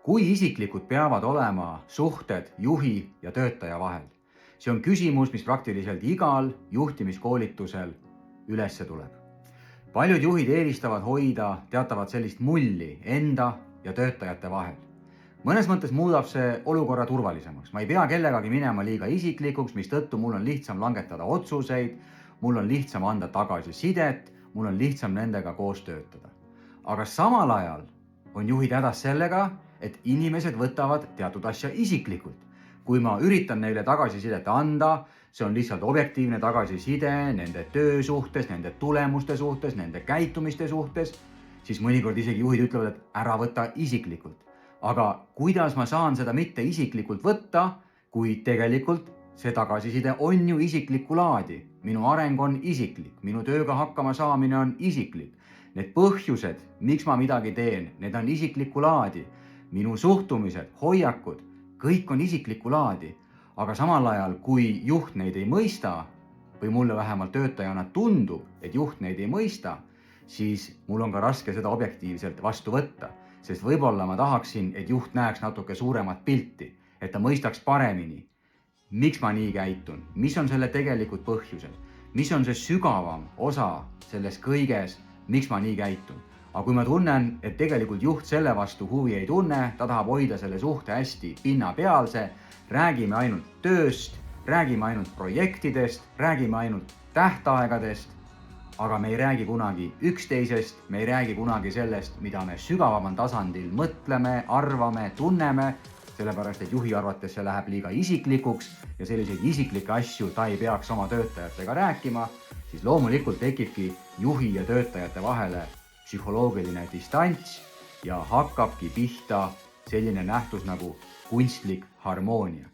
Kui isiklikud peavad olema suhted juhi ja töötaja vahel? See on küsimus, mis praktiliselt igal juhtimiskoolitusel ülesse tuleb. Paljud juhid eelistavad hoida teatavat sellist mulli enda ja töötajate vahel. Mõnes mõttes muudab see olukorra turvalisemaks. Ma ei pea kellegagi minema liiga isiklikuks, mistõttu mul on lihtsam langetada otsuseid, mul on lihtsam anda tagasisidet, mul on lihtsam nendega koos töötada. Aga samal ajal on juhid hädas sellega, et inimesed võtavad teatud asja isiklikult. Kui ma üritan neile tagasisidet anda, see on lihtsalt objektiivne tagasiside nende töö suhtes, nende tulemuste suhtes, nende käitumiste suhtes, siis mõnikord isegi juhid ütlevad, et ära võta isiklikult. Aga kuidas ma saan seda mitte isiklikult võtta, kui tegelikult see tagasiside on ju isiklikku laadi. Minu areng on isiklik, minu tööga hakkama saamine on isiklik. Need põhjused, miks ma midagi teen, need on isiklikku laadi. Minu suhtumised, hoiakud, kõik on isiklikku laadi. Aga samal ajal, kui juht neid ei mõista, või mulle vähemalt töötajana tundub, et juht neid ei mõista, siis mul on ka raske seda objektiivselt vastu võtta. Sest võib-olla ma tahaksin, et juht näeks natuke suuremat pilti, et ta mõistaks paremini, miks ma nii käitun, mis on selle tegelikud põhjused, mis on see sügavam osa selles kõiges, miks ma nii käitun. Aga kui ma tunnen, et tegelikult juht selle vastu huvi ei tunne, ta tahab hoida selle suhte hästi pinnapealse, räägime ainult tööst, räägime ainult projektidest, räägime ainult tähtaegadest, aga me ei räägi kunagi üksteisest, me ei räägi kunagi sellest, mida me sügavamal tasandil mõtleme, arvame, tunneme, sellepärast et juhi arvates see läheb liiga isiklikuks ja selliseid isiklikke asju ta ei peaks oma töötajatega rääkima, siis loomulikult tekibki juhi ja töötajate vahele psühholoogiline distants ja hakkabki pihta selline nähtus nagu kunstlik harmoonia.